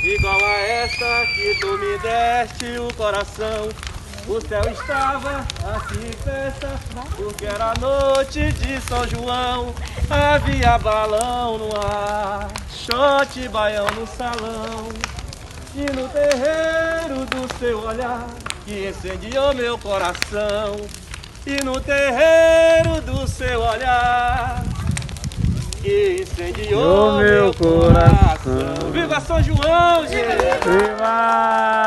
igual a esta que tu me deste o coração. O céu estava assim em festa, porque era noite de São João. Havia balão no ar, shot baião no salão. E no terreiro do seu olhar, que incendiou meu coração. E no terreiro do seu olhar, que incendiou meu coração. Viva São João, gente! Viva!